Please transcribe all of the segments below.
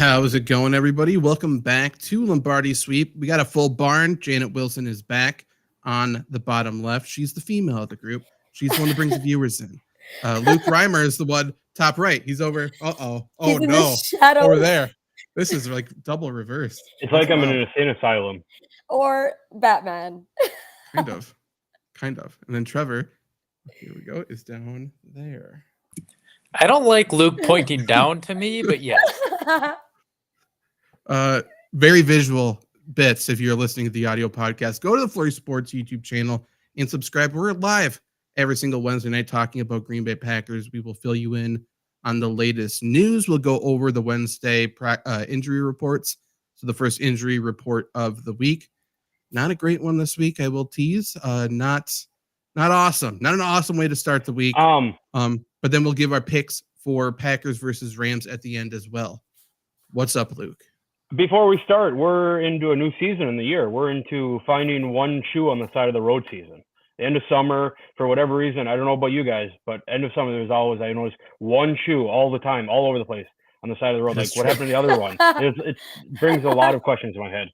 How's it going, everybody? Welcome back to Lombardi Sweep. We got a full barn. Janet Wilson is back on the bottom left. She's the female of the group. She's the one that brings the viewers in. Luke Reimer is the one top right. He's over. Oh He's in no, the shadows. over there. This is like double reversed. It's That's like I'm in wild. an insane asylum. Or Batman. Kind of. And then Trevor, here we go, is down there. I don't like Luke pointing down to me, but yes. Very visual bits. If you're listening to the audio podcast, go to the Flurry Sports YouTube channel and subscribe. We're live every single Wednesday night talking about Green Bay Packers. We will fill you in on the latest news. We'll go over the Wednesday injury reports. So the first injury report of the week. Not a great one this week, I will tease. Not awesome. Not an awesome way to start the week. But then we'll give our picks for Packers versus Rams at the end as well. What's up, Luke? Before we start, we're into a new season in the year. We're into finding one shoe on the side of the road season. The end of summer, for whatever reason, I don't know about you guys, but end of summer, there's always, I notice, one shoe all the time, all over the place on the side of the road. That's like, what happened to the other one? It brings a lot of questions in my head.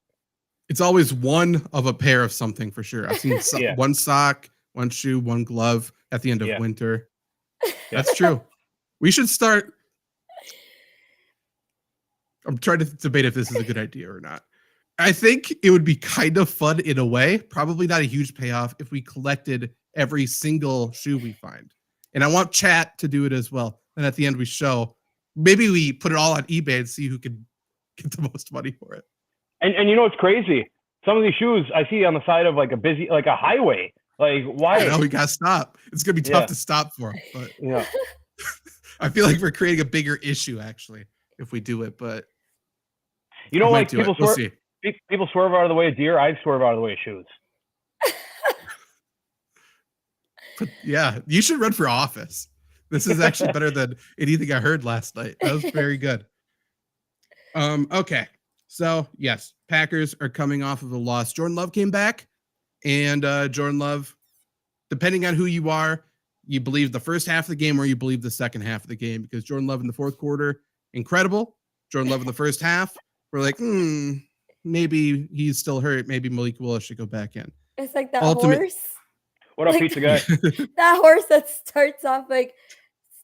It's always one of a pair of something for sure. I've seen one sock, one shoe, one glove at the end of winter. That's true. We should start. I'm trying to debate if this is a good idea or not. I think it would be kind of fun in a way, probably not a huge payoff, if we collected every single shoe we find. And I want chat to do it as well. And at the end we show, maybe we put it all on eBay and see who can get the most money for it. And you know what's crazy? Some of these shoes I see on the side of like a highway. Like, why? I know we gotta stop. It's gonna be tough to stop for them, but yeah. I feel like we're creating a bigger issue actually if we do it. But you know, like people swerve out of the way of deer. I swerve out of the way of shoes. But yeah, you should run for office. This is actually better than anything I heard last night. That was very good. Okay. So, yes, Packers are coming off of a loss. Jordan Love came back, and Jordan Love, depending on who you are, you believe the first half of the game or you believe the second half of the game, because Jordan Love in the fourth quarter, incredible. Jordan Love in the first half, we're like, maybe he's still hurt. Maybe Malik Willis should go back in. It's like that horse. What up, pizza guy? That horse that starts off like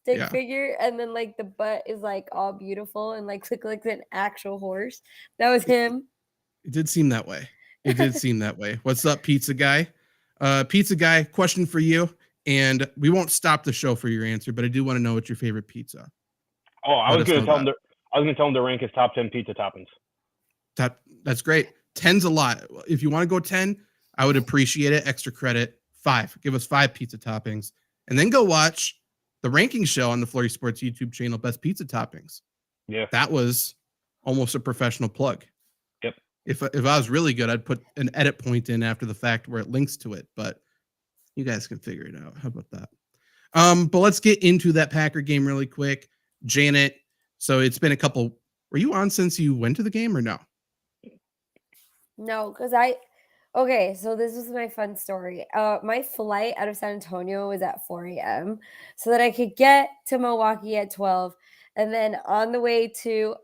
stick figure, and then like the butt is like all beautiful and like look like an actual horse. That was him. It did seem that way. What's up, pizza guy? Pizza guy, question for you. And we won't stop the show for your answer, but I do want to know what's your favorite pizza. Oh, I was going to tell him to rank his top 10 pizza toppings. That's great. 10's a lot. If you want to go 10, I would appreciate it. Extra credit. 5. Give us 5 pizza toppings, and then go watch the ranking show on the Flurry Sports YouTube channel, Best Pizza Toppings. Yeah, that was almost a professional plug. Yep. If I was really good, I'd put an edit point in after the fact where it links to it, but you guys can figure it out. How about that? But let's get into that Packer game really quick. Janet, so it's been a couple. Were you on since you went to the game or no? No, because okay, so this was my fun story. My flight out of San Antonio was at 4 a.m. so that I could get to Milwaukee at 12. And then on the way to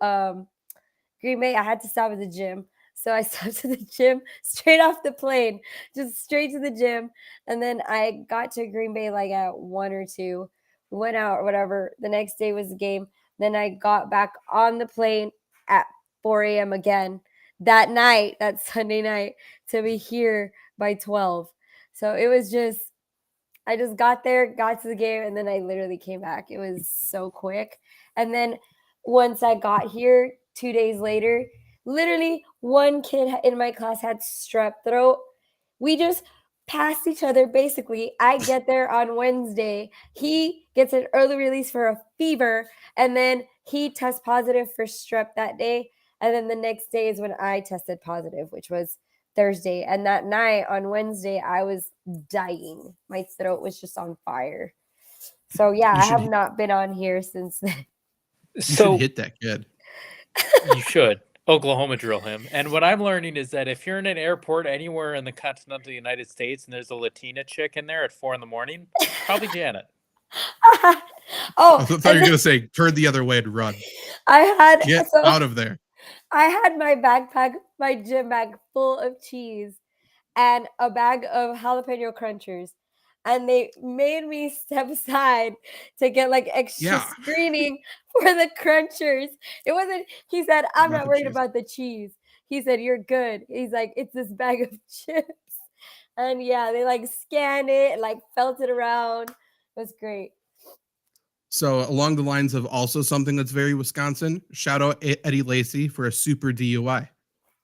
Green Bay, I had to stop at the gym. So I stopped at the gym straight off the plane, just straight to the gym. And then I got to Green Bay like at 1 or 2, went out or whatever. The next day was the game. Then I got back on the plane at 4 a.m. again that night, that Sunday night, to be here by 12. So it was just, I just got there, got to the game, and then I literally came back. It was so quick. And then once I got here 2 days later, literally one kid in my class had strep throat. We just passed each other. Basically, I get there on Wednesday. He gets an early release for a fever, and then he tests positive for strep that day. And then the next day is when I tested positive, which was Thursday. And that night on Wednesday, I was dying. My throat was just on fire. So, yeah, I have not been on here since then. You should hit that kid. You should. Oklahoma drill him. And what I'm learning is that if you're in an airport anywhere in the continental United States and there's a Latina chick in there at 4 a.m, probably Janet. Oh, I thought you were gonna say turn the other way and run. Get out of there. I had my backpack, my gym bag full of cheese and a bag of jalapeno crunchers. And they made me step aside to get like extra Yeah. screening for the crunchers. It wasn't, he said, I'm Not not the worried cheese. about the cheese. He said, you're good. He's like, it's this bag of chips. And yeah, they like scanned it, and, like felt it around. It was great. So along the lines of also something that's very Wisconsin, shout out Eddie Lacy for a super DUI.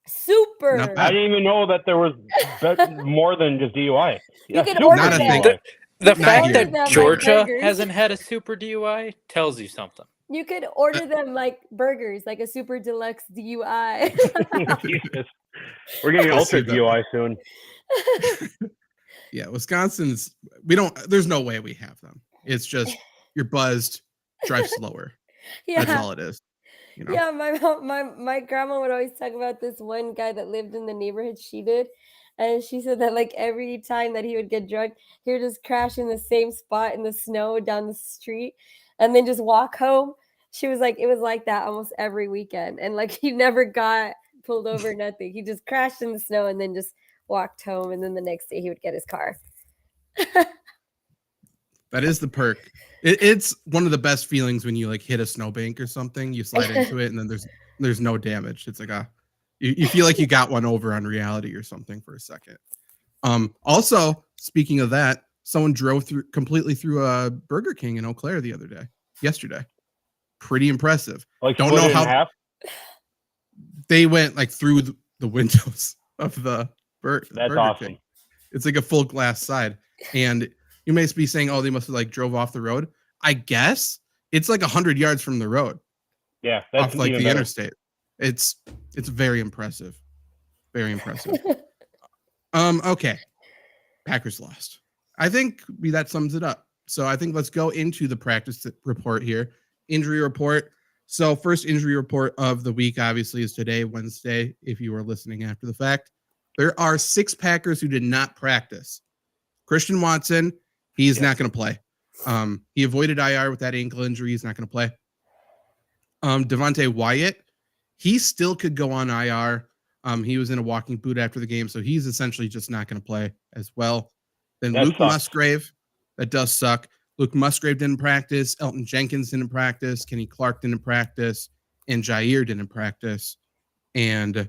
Super. Not I bad. didn't even know that there was more than just DUI. You can super order Not a them. thing. The Not fact here. Order them that like Georgia burgers. hasn't had a super DUI tells you something. You could order them like burgers, like a super deluxe DUI. Jesus. We're getting I'll see ultra that. DUI soon. Yeah, Wisconsin's there's no way we have them. It's just you're buzzed, drive slower. That's Yeah. all it is. You know? Yeah, my grandma would always talk about this one guy that lived in the neighborhood she did. And she said that like every time that he would get drunk, he would just crash in the same spot in the snow down the street and then just walk home. She was like, it was like that almost every weekend. And like he never got pulled over, nothing. He just crashed in the snow and then just walked home. And then the next day he would get his car. That is the perk. It's one of the best feelings when you like hit a snowbank or something, you slide into it and then there's no damage. It's like you feel like you got one over on reality or something for a second. Also, speaking of that, someone drove completely through a Burger King in Eau Claire yesterday. Pretty impressive. Like Don't split know it in how half? they went like through the windows of the That's Burger awesome. King. It's like a full glass side. And you may be saying, oh, they must have like drove off the road. I guess it's like 100 yards from the road. Yeah, that's off like even the better. interstate. It's very impressive. Very impressive. Okay. Packers lost. I think that sums it up. So I think let's go into the practice report here. Injury report. So first injury report of the week, obviously, is today, Wednesday, if you are listening after the fact. There are 6 Packers who did not practice. Christian Watson, he's not going to play. He avoided IR with that ankle injury. He's not going to play. Devontae Wyatt, he still could go on IR. He was in a walking boot after the game, so he's essentially just not going to play as well. Then That Luke sucks. Musgrave, that does suck. Luke Musgrave didn't practice. Elton Jenkins didn't practice. Kenny Clark didn't practice. And Jair didn't practice. And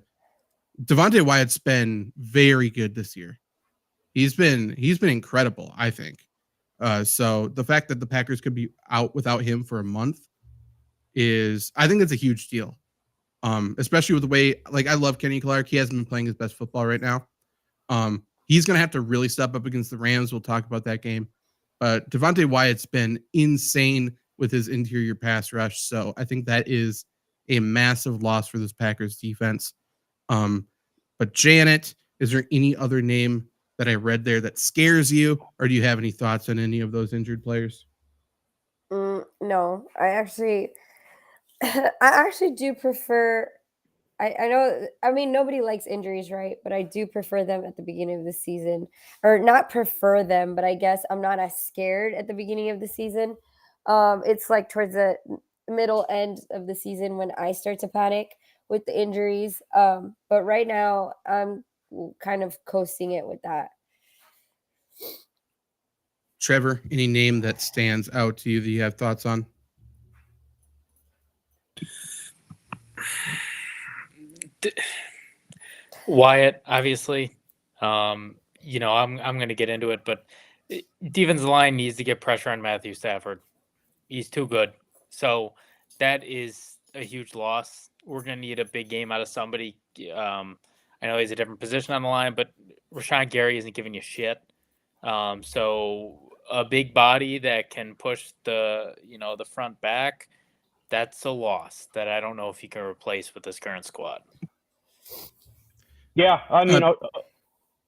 Devontae Wyatt's been very good this year. He's been incredible, I think. So the fact that the Packers could be out without him for a month I think it's a huge deal. Especially with the way, like, I love Kenny Clark. He hasn't been playing his best football right now. He's going to have to really step up against the Rams. We'll talk about that game. But Devontae Wyatt's been insane with his interior pass rush. So I think that is a massive loss for this Packers defense. But Janet, is there any other name that I read there that scares you? Or do you have any thoughts on any of those injured players? No, I actually do prefer. I know. I mean, nobody likes injuries, right? But I do prefer them at the beginning of the season, or not prefer them, but I guess I'm not as scared at the beginning of the season. It's like towards the middle end of the season when I start to panic with the injuries. But right now, I'm kind of coasting it with that. Trevor, any name that stands out to you that you have thoughts on? Wyatt, obviously. I'm going to get into it, but defensive line needs to get pressure on Matthew Stafford. He's too good. So that is a huge loss. We're going to need a big game out of somebody. I know he's a different position on the line, but Rashawn Gary isn't giving you shit. So a big body that can push the front back, that's a loss that I don't know if you can replace with this current squad. Yeah, I mean, go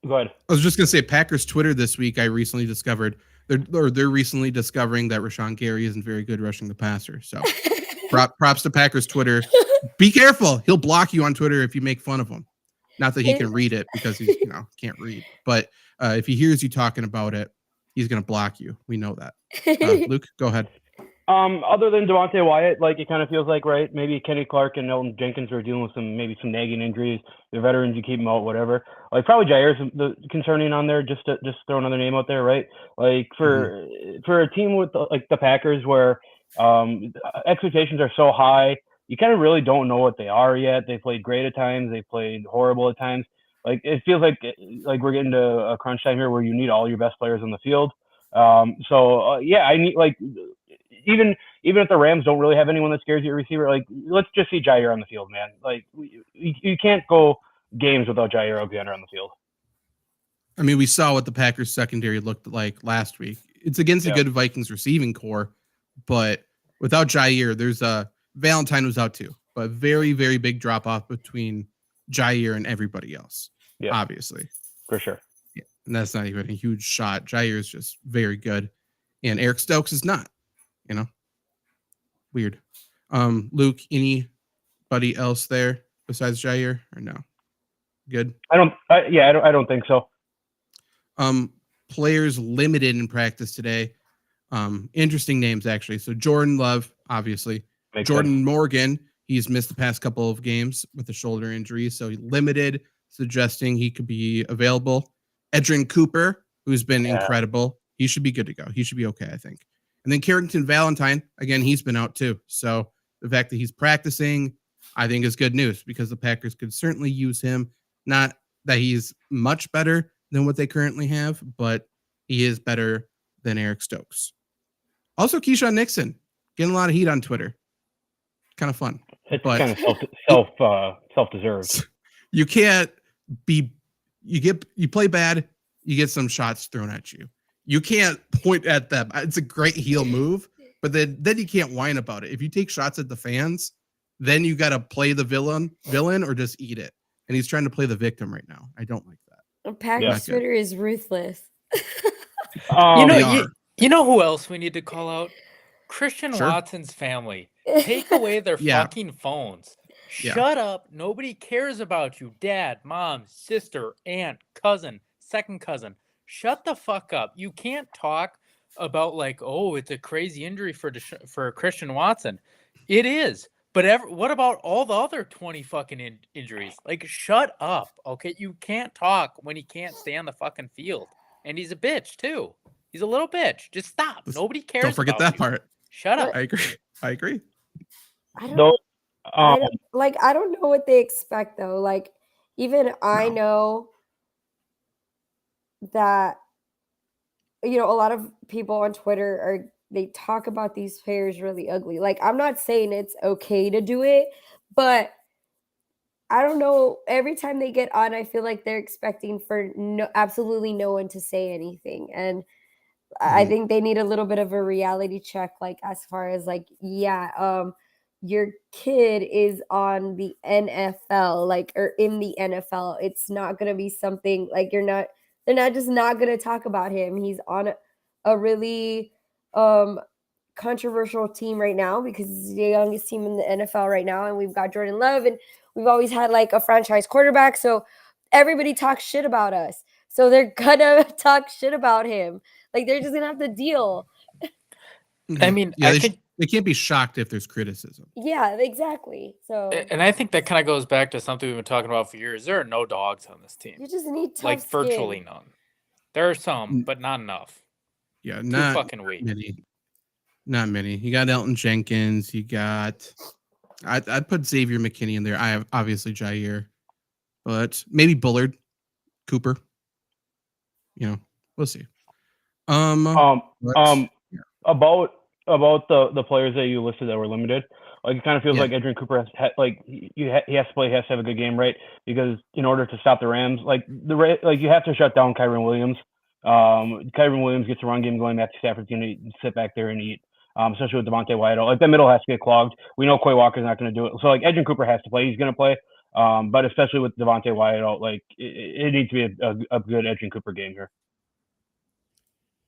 ahead. I was just going to say, Packers Twitter this week, I recently discovered, they're recently discovering that Rashawn Gary isn't very good rushing the passer. So props to Packers Twitter. Be careful. He'll block you on Twitter if you make fun of him. Not that he can read it because he can't read. But if he hears you talking about it, he's going to block you. We know that. Luke, go ahead. Other than Devontae Wyatt, like it kind of feels like, right? Maybe Kenny Clark and Elton Jenkins are dealing with some nagging injuries. The veterans, you keep them out, whatever. Like probably Jair's the concerning on there. Just throw another name out there, right? Like for a team with like the Packers, where expectations are so high, you kind of really don't know what they are yet. They played great at times. They played horrible at times. Like it feels like we're getting to a crunch time here where you need all your best players on the field. Yeah, I need like. Even if the Rams don't really have anyone that scares you at receiver, like let's just see Jair on the field, man. Like you can't go games without Jair Alexander on the field. I mean, we saw what the Packers secondary looked like last week. It's against a good Vikings receiving core, but without Jair, there's Valentine was out too, but very, very big drop off between Jair and everybody else. Yeah, obviously, for sure. Yeah, and that's not even a huge shot. Jair is just very good, and Eric Stokes is not. You know, weird. Luke, anybody else there besides Jair or no? Good. I don't think so. Players limited in practice today. Interesting names actually. So Jordan Love, obviously. Makes Jordan sense. Morgan, he's missed the past couple of games with a shoulder injury, so he limited, suggesting he could be available. Edrin Cooper, who's been incredible, he should be good to go. He should be okay, I think. And then Carrington Valentine, again, he's been out too. So the fact that he's practicing, I think is good news because the Packers could certainly use him. Not that he's much better than what they currently have, but he is better than Eric Stokes. Also, Keyshawn Nixon, getting a lot of heat on Twitter. Kind of fun. It's kind of self-deserved. You can't be, you play bad, you get some shots thrown at you. You can't point at them. It's a great heel move, but then you can't whine about it. If you take shots at the fans, then you got to play the villain or just eat it. And he's trying to play the victim right now. I don't like that. Packers Twitter is ruthless. You know who else we need to call out? Christian Watson's family. Take away their fucking phones. Shut up. Nobody cares about you. Dad, mom, sister, aunt, cousin, second cousin. Shut the fuck up. You can't talk about like, oh, it's a crazy injury for Christian Watson. It is. But what about all the other 20 fucking injuries? Like, shut up, okay? You can't talk when he can't stay on the fucking field. And he's a bitch, too. He's a little bitch. Just stop. Nobody cares. Don't forget that part. Shut up. I agree. I don't know what they expect, though. Like, even I know that, you know, a lot of people on Twitter they talk about these players really ugly. Like, I'm not saying it's okay to do it, but I don't know. Every time they get on, I feel like they're expecting for absolutely no one to say anything. And I think they need a little bit of a reality check, like as far as like, your kid is on the NFL, like, or in the NFL. It's not going to be something like they're not just not going to talk about him. He's on a really controversial team right now because he's the youngest team in the NFL right now. And we've got Jordan Love, and we've always had like a franchise quarterback. So everybody talks shit about us. So they're gonna talk shit about him. Like, they're just gonna have to deal. I mean, they can't be shocked if there's criticism. Yeah, exactly. So, and I think that kind of goes back to something we've been talking about for years. There are no dogs on this team. You just need tough like skin. Virtually none. There are some, but not enough. Yeah, Too fucking weak. Not many. You got Elton Jenkins. You got. I'd put Xavier McKinney in there. I have obviously Jair, but maybe Bullard, Cooper. You know, we'll see. About the players that you listed that were limited, like it kind of feels like Edrin Cooper he has to play, he has to have a good game, right? Because in order to stop the Rams, you have to shut down Kyren Williams. Kyren Williams gets a run game going. Matthew Stafford's going to sit back there and eat, especially with Devontae Wyatt. Like, the middle has to get clogged. We know Quay Walker's not going to do it. So like Edrin Cooper has to play. He's going to play. But especially with Devontae Wyatt, like it needs to be a good Edrin Cooper game here.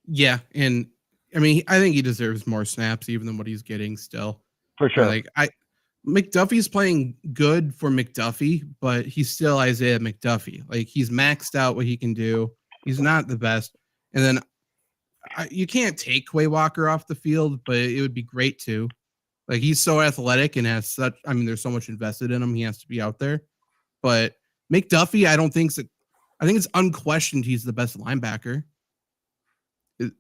Yeah, and I mean, I think he deserves more snaps even than what he's getting still. For sure. McDuffie's playing good for McDuffie, but he's still Isaiah McDuffie. Like, he's maxed out what he can do. He's not the best. And then You can't take Quay Walker off the field, but it would be great to. Like, he's so athletic and has such. I mean, there's so much invested in him. He has to be out there. But McDuffie, I don't think. I think it's unquestioned he's the best linebacker.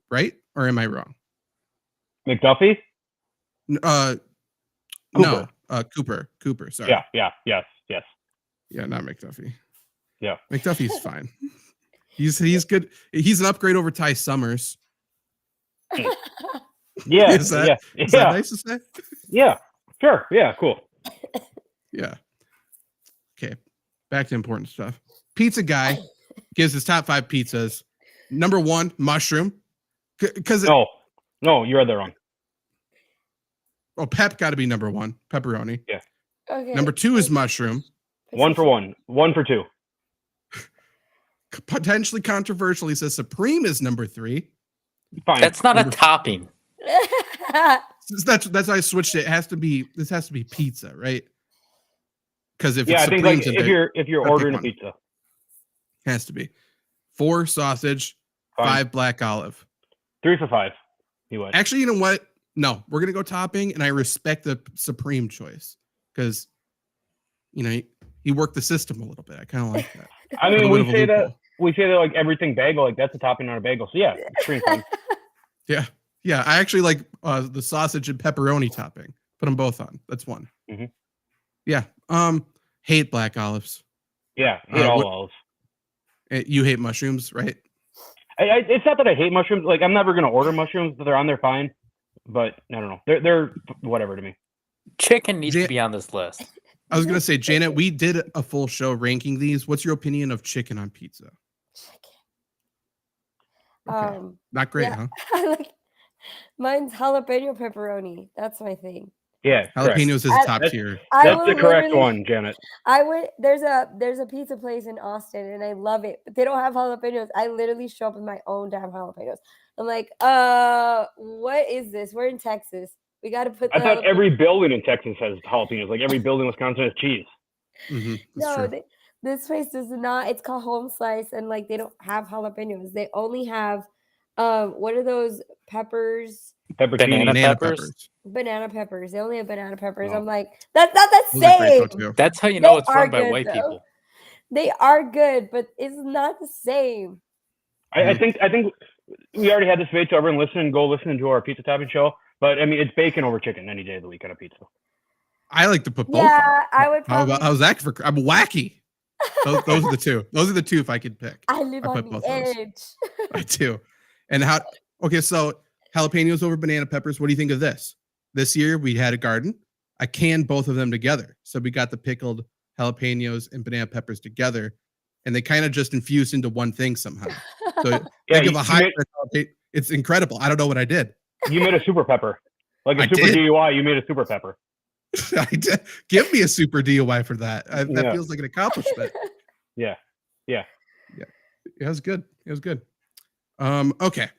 Right? Or am I wrong? McDuffie? No. Cooper. Sorry. Yes. Yeah, not McDuffie. Yeah. McDuffie's fine. He's good. He's an upgrade over Ty Summers. Yeah. Is that nice to say? Yeah. Sure. Yeah. Cool. Yeah. Okay. Back to important stuff. Pizza guy gives his top 5 pizzas. Number 1, mushroom. Because no, you read that wrong. Oh, pep got to be number 1. Pepperoni. Yeah. Okay. Number 2 is mushroom. 1 for 1. 1 for 2. Potentially controversial. He says supreme is number 3. Fine. That's not a topping. That's why I switched it. This has to be pizza, right? Because if I it's think like Supreme's if you're ordering a pizza, has to be 4 sausage, Fine. 5 black olive. 3 for 5. He would. Actually, you know what? No, we're gonna go topping, and I respect the supreme choice because he worked the system a little bit. I kind of like that. I mean, we say that like everything bagel, like that's a topping on a bagel. So yeah, supreme fun. Yeah. I actually like the sausage and pepperoni topping. Put them both on. That's 1. Mm-hmm. Yeah. Hate black olives. Yeah, hate all olives. You hate mushrooms, right? It's not that I hate mushrooms. Like, I'm never gonna order mushrooms. They're on there fine, but I don't know. They're whatever to me. Chicken needs to be on this list. I was gonna say, Janet, we did a full show ranking these. What's your opinion of chicken on pizza? Okay. Not great, huh? I like mine's jalapeno pepperoni. That's my thing. Yeah, jalapenos is top tier. That's the correct one, Janet. There's a pizza place in Austin and I love it, but they don't have jalapenos. I literally show up with my own damn jalapenos. I'm like, what is this? We're in Texas. We got to put. I thought every building in Texas has jalapenos. Like every building in Wisconsin has cheese. Mm-hmm. No, this place does not. It's called Home Slice, and like they don't have jalapenos. They only have, what are those peppers? Banana peppers. Banana peppers. They only have banana peppers. Oh. I'm like, that's not the same. That's how you know it's run by good, white though. people. They are good, but it's not the same. I think we already had this debate, so everyone go listen to our pizza topping show. But I mean, it's bacon over chicken any day of the week on a pizza. I like to put both. Yeah, I would. How's that for? I'm wacky. Those are the two. Those are the two if I could pick. I live on the edge. I do. And okay, so jalapenos over banana peppers. What do you think of this? This year we had a garden. I canned both of them together. So we got the pickled jalapenos and banana peppers together, and they kind of just infused into one thing somehow. So think of a hybrid. It's incredible. I don't know what I did. You made a super pepper. Like a super DUI, you made a super pepper. I did. Give me a super DUI for that. That feels like an accomplishment. Yeah. It was good. Okay.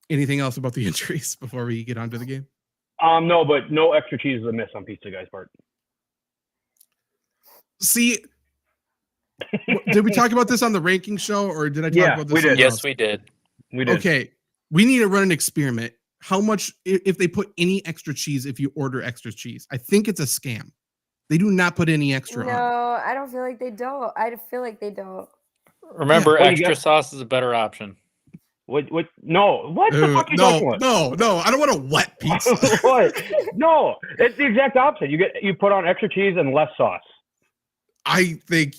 Anything else about the injuries before we get on to the game? No, but no extra cheese is a miss on pizza guy's part. See, did we talk about this on the ranking show, or did I talk about this? We did. Yes, we did. Okay, we need to run an experiment. How much if they put any extra cheese if you order extra cheese? I think it's a scam. They do not put any extra on. No, I don't feel like they don't. I feel like they don't. Remember, extra sauce is a better option. What? No. What the fuck are you talking about? No. I don't want a wet pizza. What? No, it's the exact opposite. You put on extra cheese and less sauce. I think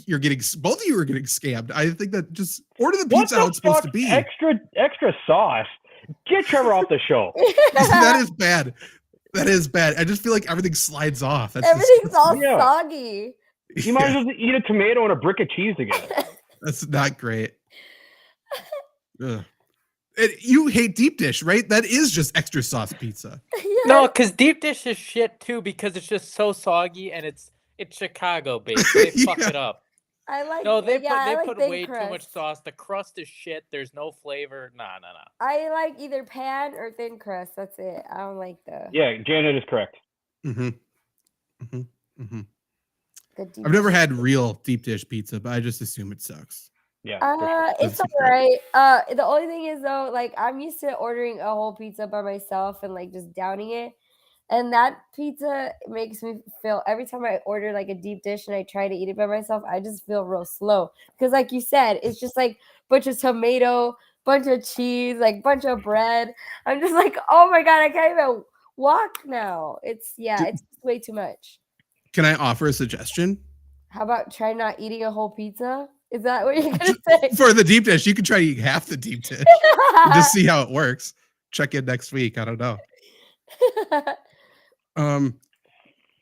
both of you are getting scammed. I think that just order the pizza how it's supposed to be. Extra sauce. Get Trevor off the show. That is bad. I just feel like everything slides off. Everything's all soggy. You might as well eat a tomato and a brick of cheese together. That's not great. You hate deep dish, right? That is just extra sauce pizza. No, because deep dish is shit too because it's just so soggy and it's Chicago based. They fuck it up. I like. No, they put like way crust. too much sauce. The crust is shit. There's no flavor. Nah. I like either pan or thin crust. That's it. I don't like the. Yeah, Janet is correct. I've never had real deep dish pizza, but I just assume it sucks. Yeah, for sure. It's That's all great. right. The only thing is though, like I'm used to ordering a whole pizza by myself and like just downing it. And that pizza makes me feel every time I order like a deep dish and I try to eat it by myself, I just feel real slow. Because like you said, it's just like bunch of tomato, bunch of cheese, like bunch of bread. I'm just like, oh my God, I can't even walk now. It's it's just way too much. Can I offer a suggestion? How about try not eating a whole pizza? Is that what you're gonna say? For the deep dish, you could try to eat half the deep dish and just see how it works. Check in next week. I don't know.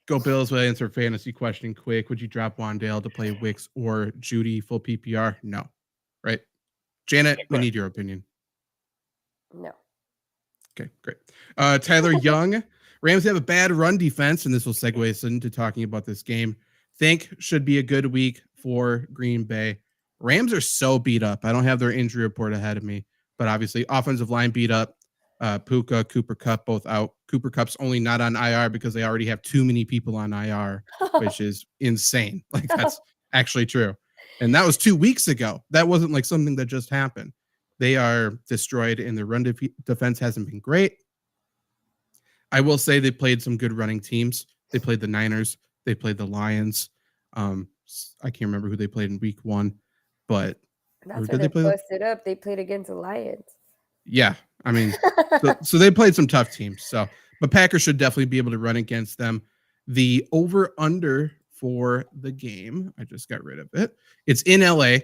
Go Bills will answer fantasy question quick. Would you drop Wandale to play Wicks or Judy full PPR? No. Right? Janet, we need your opinion. No. Okay, great. Tyler Young, Rams have a bad run defense, and this will segue us into talking about this game. Think should be a good week for Green Bay. Rams are so beat up. I don't have their injury report ahead of me, but obviously offensive line beat up. Puka, Cooper Kupp both out. Cooper Kupp's only not on IR because they already have too many people on IR, which is insane. Like that's actually true. And that was 2 weeks ago. That wasn't like something that just happened. They are destroyed, and their run defense hasn't been great. I will say they played some good running teams. They played the Niners. They played the Lions. I can't remember who they played in week 1, but that's why they busted up. They played against the Lions. Yeah, I mean, so they played some tough teams. So, but Packers should definitely be able to run against them. The over/under for the game, I just got rid of it. It's in LA.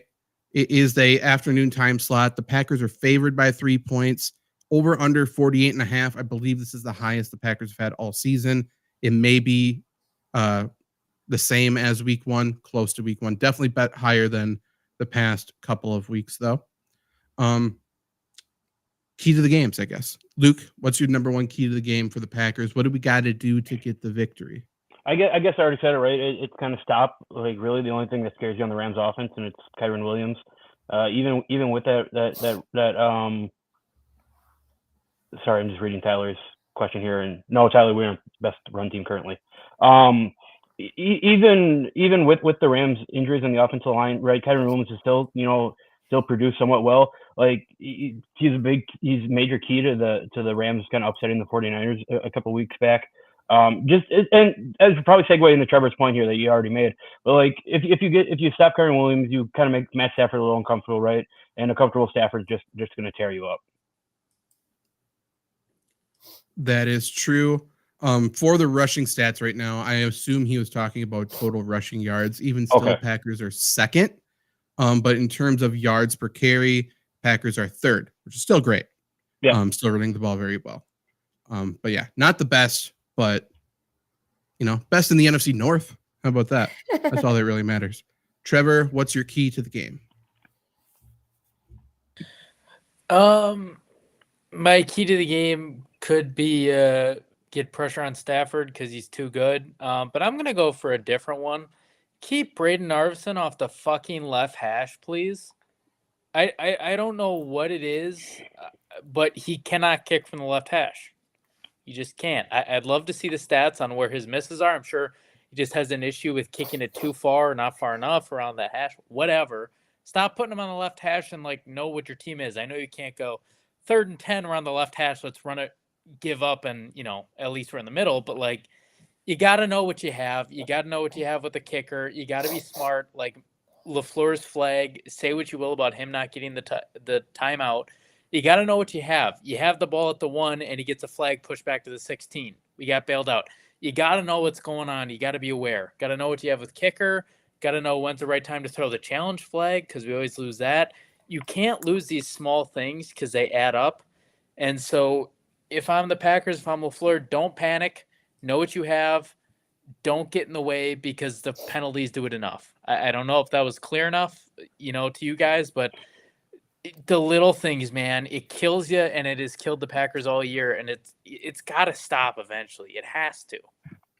It is the afternoon time slot. The Packers are favored by 3 points. Over/under 48.5. I believe this is the highest the Packers have had all season. It may be the same as week 1, close to week 1. Definitely bet higher than the past couple of weeks, though. Key to the games, I guess. Luke, what's your number one key to the game for the Packers? What do we got to do to get the victory? I guess I already said it right. It's kind of stop. Like really, the only thing that scares you on the Rams offense, and it's Kyren Williams. Even with that. Sorry, I'm just reading Tyler's question here, and no, Tyler, we're best run team currently. Even with the Rams injuries on the offensive line, right? Kyren Williams is still produced somewhat well. Like he's major key to the Rams kind of upsetting the 49ers a couple weeks back. And as probably segue into Trevor's point here that you already made, but like if you stop Kyren Williams, you kind of make Matt Stafford a little uncomfortable, right? And a comfortable Stafford just going to tear you up. That is true. For the rushing stats right now, I assume he was talking about total rushing yards. Even still, okay. Packers are second. But in terms of yards per carry, Packers are third, which is still great. Yeah. Still running the ball very well. But yeah, not the best, but best in the NFC North. How about that? That's all that really matters. Trevor, what's your key to the game? My key to the game could be get pressure on Stafford because he's too good. But I'm gonna go for a different one. Keep Braden Arvison off the fucking left hash, please. I don't know what it is, but he cannot kick from the left hash. You just can't. I'd love to see the stats on where his misses are. I'm sure he just has an issue with kicking it too far or not far enough around the hash. Whatever. Stop putting him on the left hash and know what your team is. I know you can't go 3rd and 10 around the left hash. Let's run it, give up, and at least we're in the middle. But you got to know what you have. You got to know what you have with the kicker. You got to be smart. Like LaFleur's flag, say what you will about him not getting the timeout. You got to know what you have. You have the ball at the 1, and he gets a flag pushed back to the 16. We got bailed out. You got to know what's going on. You got to be aware. Got to know what you have with kicker. Got to know when's the right time to throw the challenge flag because we always lose that. You can't lose these small things because they add up. And so if I'm the Packers, if I'm LaFleur, don't panic. Know what you have. Don't get in the way because the penalties do it enough. I don't know if that was clear enough, to you guys, but the little things, man, it kills you, and it has killed the Packers all year, and it's got to stop eventually. It has to.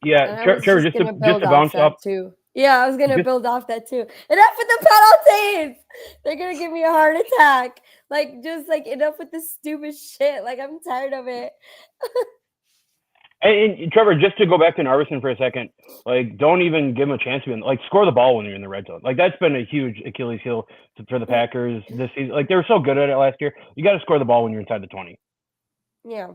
Yeah, Trevor, just to bounce up too. Yeah, I was gonna build off that too. Enough with the penalties. They're gonna give me a heart attack. Enough with this stupid shit. I'm tired of it. And Trevor, just to go back to Narvison for a second, like, don't even give them a chance to score the ball when you're in the red zone. Like, that's been a huge Achilles heel for the Packers this season. Like, they were so good at it last year. You got to score the ball when you're inside the 20. Yeah.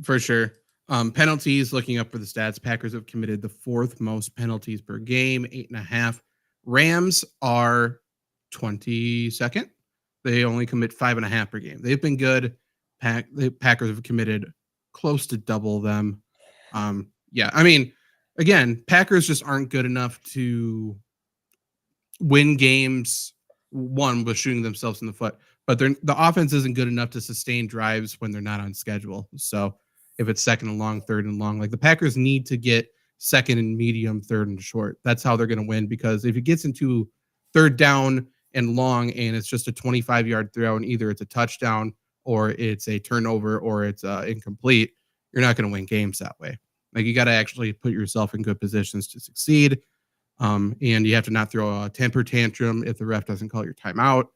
For sure. Penalties, looking up for the stats, Packers have committed the 4th most penalties per game, 8.5. Rams are 22nd. They only commit 5.5 per game. They've been good. The Packers have committed close to double them. Yeah, I mean, again, Packers just aren't good enough to win games, one, with shooting themselves in the foot, but the offense isn't good enough to sustain drives when they're not on schedule. So if it's second and long, third and long, like the Packers need to get second and medium, third and short. That's how they're going to win, because if it gets into third down and long and it's just a 25-yard throw and either it's a touchdown or it's a turnover or it's incomplete, you're not going to win games that way. Like, you got to actually put yourself in good positions to succeed. And you have to not throw a temper tantrum if the ref doesn't call your timeout.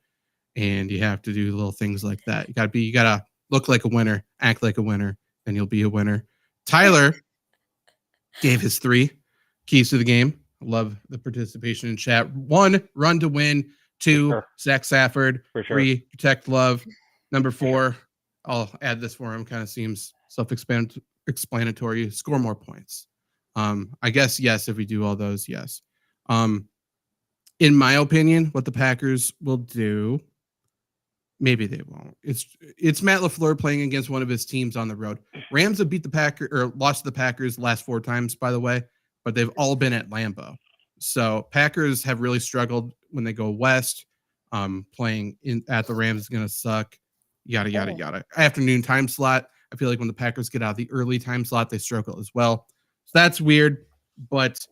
And you have to do little things like that. You got to look like a winner, act like a winner, and you'll be a winner. Tyler gave his 3 keys to the game. I love the participation in chat. 1, run to win. 2, Zach Safford. 3, protect Love. Number 4, I'll add this for him. Kind of seems self-explanatory. Score more points. I guess, yes, if we do all those, yes. In my opinion, what the Packers will do, maybe they won't. It's Matt LaFleur playing against one of his teams on the road. Rams have beat the Packers, or lost to the Packers the last 4 times, by the way, but they've all been at Lambeau. So Packers have really struggled when they go west. Playing at the Rams is going to suck. Yada, yada, yada. Afternoon time slot. I feel like when the Packers get out of the early time slot, they struggle as well. So that's weird. But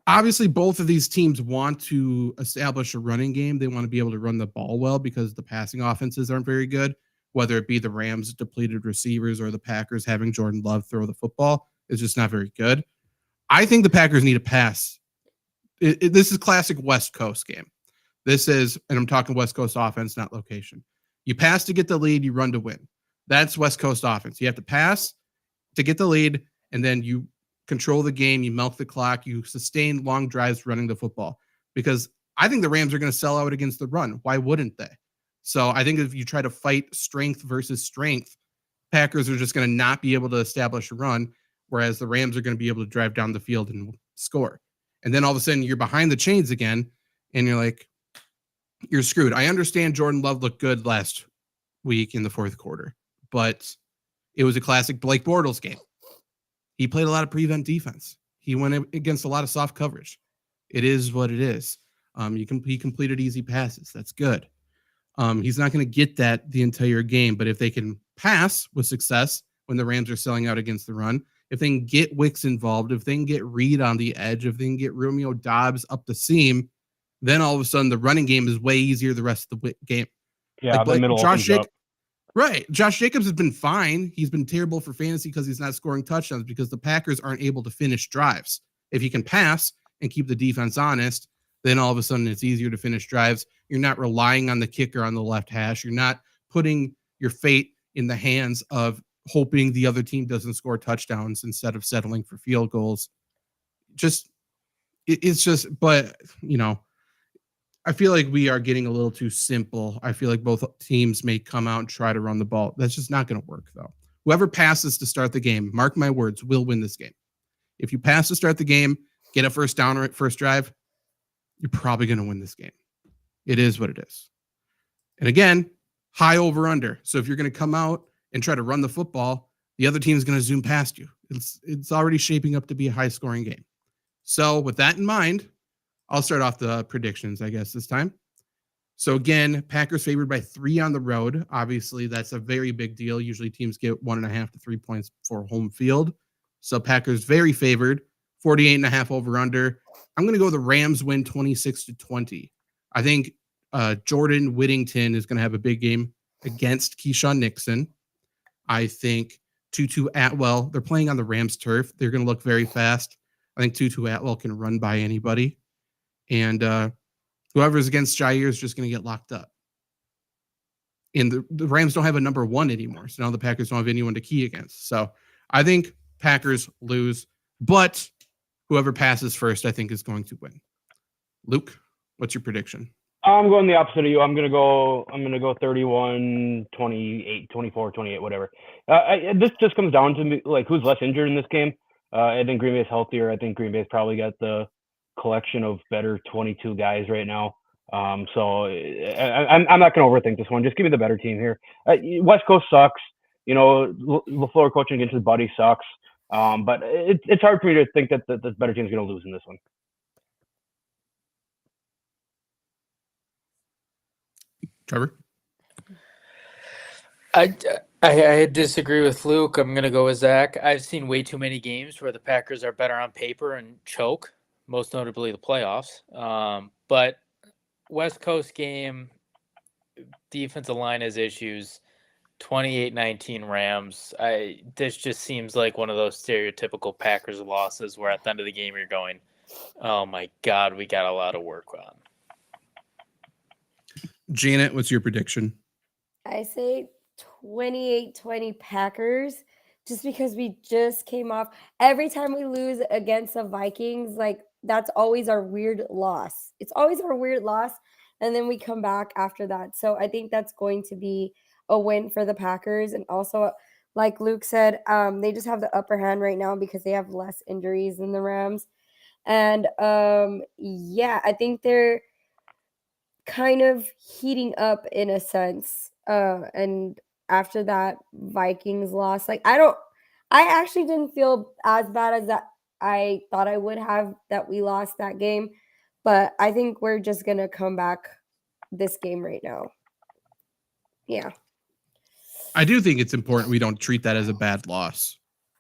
obviously, both of these teams want to establish a running game. They want to be able to run the ball well because the passing offenses aren't very good, whether it be the Rams' depleted receivers or the Packers having Jordan Love throw the football. It's just not very good. I think the Packers need a pass. This is classic West Coast game. This is, and I'm talking West Coast offense, not location. You pass to get the lead, you run to win. That's West Coast offense. You have to pass to get the lead, and then you control the game, you milk the clock, you sustain long drives running the football. Because I think the Rams are going to sell out against the run. Why wouldn't they? So I think if you try to fight strength versus strength, Packers are just going to not be able to establish a run, whereas the Rams are going to be able to drive down the field and score. And then all of a sudden you're behind the chains again, and you're like, you're screwed. I understand Jordan Love looked good last week in the 4th quarter, but it was a classic Blake Bortles game. He played a lot of prevent defense. He went against a lot of soft coverage. It is what it is. He completed easy passes. That's good. He's not going to get that the entire game, but if they can pass with success when the Rams are selling out against the run, if they can get Wicks involved, if they can get Reed on the edge, if they can get Romeo Dobbs up the seam, then all of a sudden the running game is way easier the rest of the game. Yeah, like, the middle opens up. Right. Josh Jacobs has been fine. He's been terrible for fantasy because he's not scoring touchdowns because the Packers aren't able to finish drives. If he can pass and keep the defense honest, then all of a sudden it's easier to finish drives. You're not relying on the kicker on the left hash. You're not putting your fate in the hands of hoping the other team doesn't score touchdowns instead of settling for field goals. But, you know, I feel like we are getting a little too simple. I feel like both teams may come out and try to run the ball. That's just not going to work, though. Whoever passes to start the game, mark my words, will win this game. If you pass to start the game, get a first down or first drive, you're probably going to win this game. It is what it is. And again, high over under. So if you're going to come out and try to run the football, the other team is going to zoom past you. It's already shaping up to be a high scoring game. So with that in mind, I'll start off the predictions, I guess, this time. So again, Packers favored by 3 on the road. Obviously, that's a very big deal. Usually teams get 1.5 to 3 points for home field. So Packers very favored, 48.5 over under. I'm going to go the Rams win 26-20. I think Jordan Whittington is going to have a big game against Keyshawn Nixon. I think Tutu Atwell, they're playing on the Rams turf. They're going to look very fast. I think Tutu Atwell can run by anybody. And whoever's against Jair is just going to get locked up. And the Rams don't have a number 1 anymore. So now the Packers don't have anyone to key against. So I think Packers lose, but whoever passes first, I think, is going to win. Luke, what's your prediction? I'm going the opposite of you. I'm going to go 31, 28, 24, 28, whatever. This just comes down to like who's less injured in this game. I think Green Bay is healthier. I think Green Bay's probably got the collection of better 22 guys right now. So I'm not going to overthink this one. Just give me the better team here. West Coast sucks. You know, LaFleur coaching against his buddy sucks. But it's hard for me to think that the better team's going to lose in this one. Trevor? I disagree with Luke. I'm going to go with Zach. I've seen way too many games where the Packers are better on paper and choke, most notably the playoffs. But West Coast game, defensive line has issues. 28-19 Rams. This just seems like one of those stereotypical Packers losses where at the end of the game you're going, oh my God, we got a lot of work on. Janet, what's your prediction? I say 28-20 Packers, just because we just came off. Every time we lose against the Vikings, like that's always our weird loss. It's always our weird loss, and then we come back after that. So I think that's going to be a win for the Packers. And also, like Luke said, they just have the upper hand right now because they have less injuries than the Rams. And yeah, I think they're kind of heating up in a sense. And after that Vikings loss, like I actually didn't feel as bad as that I thought I would have that we lost that game. But I think we're just gonna come back this game right now. Yeah. I do think it's important we don't treat that as a bad loss.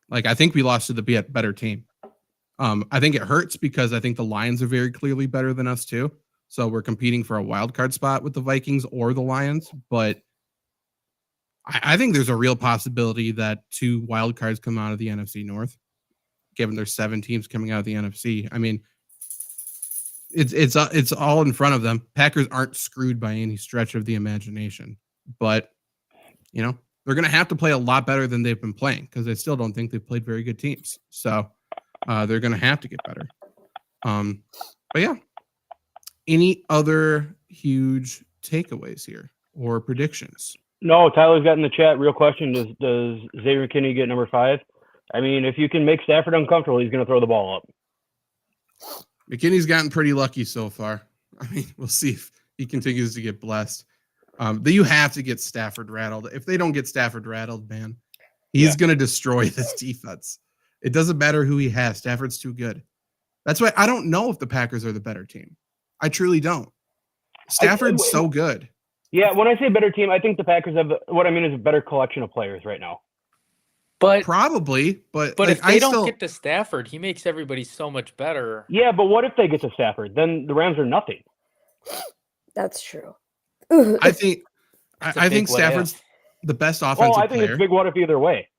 Like, I think we lost to the better team. I think it hurts because I think the Lions are very clearly better than us too. So we're competing for a wild card spot with the Vikings or the Lions. But I think there's a real possibility that 2 wild cards come out of the NFC North, given there's 7 teams coming out of the NFC. I mean, it's all in front of them. Packers aren't screwed by any stretch of the imagination, but you know, they're going to have to play a lot better than they've been playing because I still don't think they've played very good teams. So they're going to have to get better. But yeah, any other huge takeaways here or predictions? No, Tyler's got in the chat. Real question: Does Xavier McKinney get number 5? I mean, if you can make Stafford uncomfortable, he's going to throw the ball up. McKinney's gotten pretty lucky so far. I mean, we'll see if he continues to get blessed. You have to get Stafford rattled. If they don't get Stafford rattled, man, he's going to destroy this defense. It doesn't matter who he has. Stafford's too good. That's why I don't know if the Packers are the better team. I truly don't. Stafford's so good. Yeah, when I say better team, I think the Packers have what I mean is a better collection of players right now. But probably, but like, if they don't get to Stafford, he makes everybody so much better. Yeah, but what if they get to Stafford? Then the Rams are nothing. That's true. I think Stafford's the best offensive player. I think it's a big what if either way.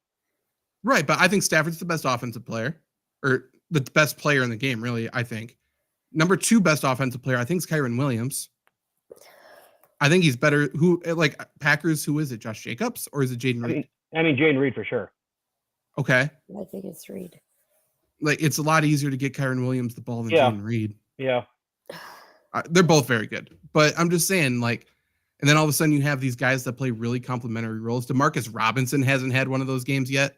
Right, but I think Stafford's the best offensive player, or the best player in the game, really, I think. Number 2 best offensive player, I think, is Kyren Williams. I think he's better. Packers, who is it? Josh Jacobs or is it Jaden Reed? I mean, Jaden Reed for sure. Okay. I think it's Reed. Like, it's a lot easier to get Kyren Williams the ball than Jaden Reed. Yeah. They're both very good. But I'm just saying, like, and then all of a sudden you have these guys that play really complementary roles. DeMarcus Robinson hasn't had one of those games yet.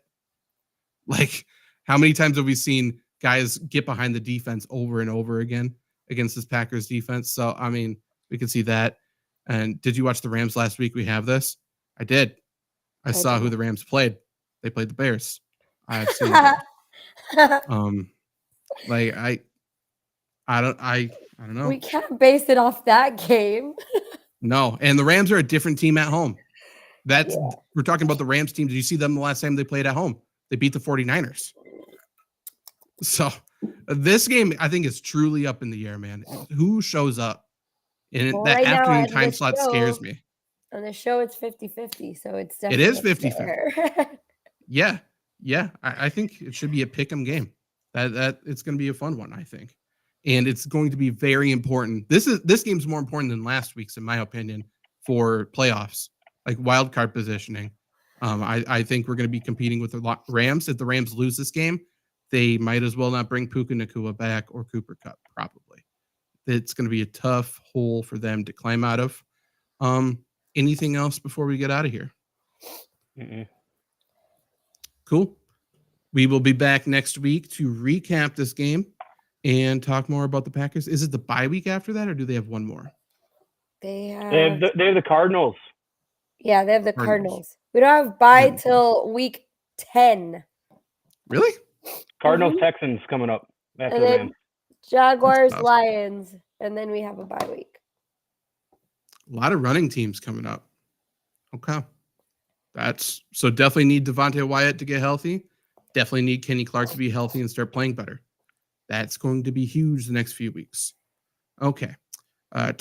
Like, how many times have we seen guys get behind the defense over and over again against this Packers defense? So, I mean, we can see that. And did you watch the Rams last week? We have this. I did. I saw who the Rams played. They played the Bears. I have seen that. I don't know. We can't base it off that game. No, and the Rams are a different team at home. We're talking about the Rams team. Did you see them the last time they played at home? They beat the 49ers. So this game, I think, is truly up in the air, man. Who shows up? And that afternoon time slot scares me. On the show, it's 50-50, so it's definitely it is 50-50. Yeah. I think it should be a pick'em game. That it's going to be a fun one, I think, and it's going to be very important. This game's more important than last week's, in my opinion, for playoffs, like wild card positioning. I think we're going to be competing with the Rams. If the Rams lose this game, they might as well not bring Puka Nacua back or Cooper Kupp, probably. It's going to be a tough hole for them to climb out of. Anything else before we get out of here? Mm-mm. Cool. We will be back next week to recap this game and talk more about the Packers. Is it the bye week after that, or do they have one more? They They have the Cardinals. Yeah, they have the Cardinals. Cardinals. We don't have bye Yeah. till week 10. Really? Cardinals Mhm. Texans coming up after And the then Rams. Jaguars, awesome. Lions, and then we have a bye week. A lot of running teams coming up. Okay. So definitely need Devontae Wyatt to get healthy. Definitely need Kenny Clark to be healthy and start playing better. That's going to be huge the next few weeks. Okay. Tyler.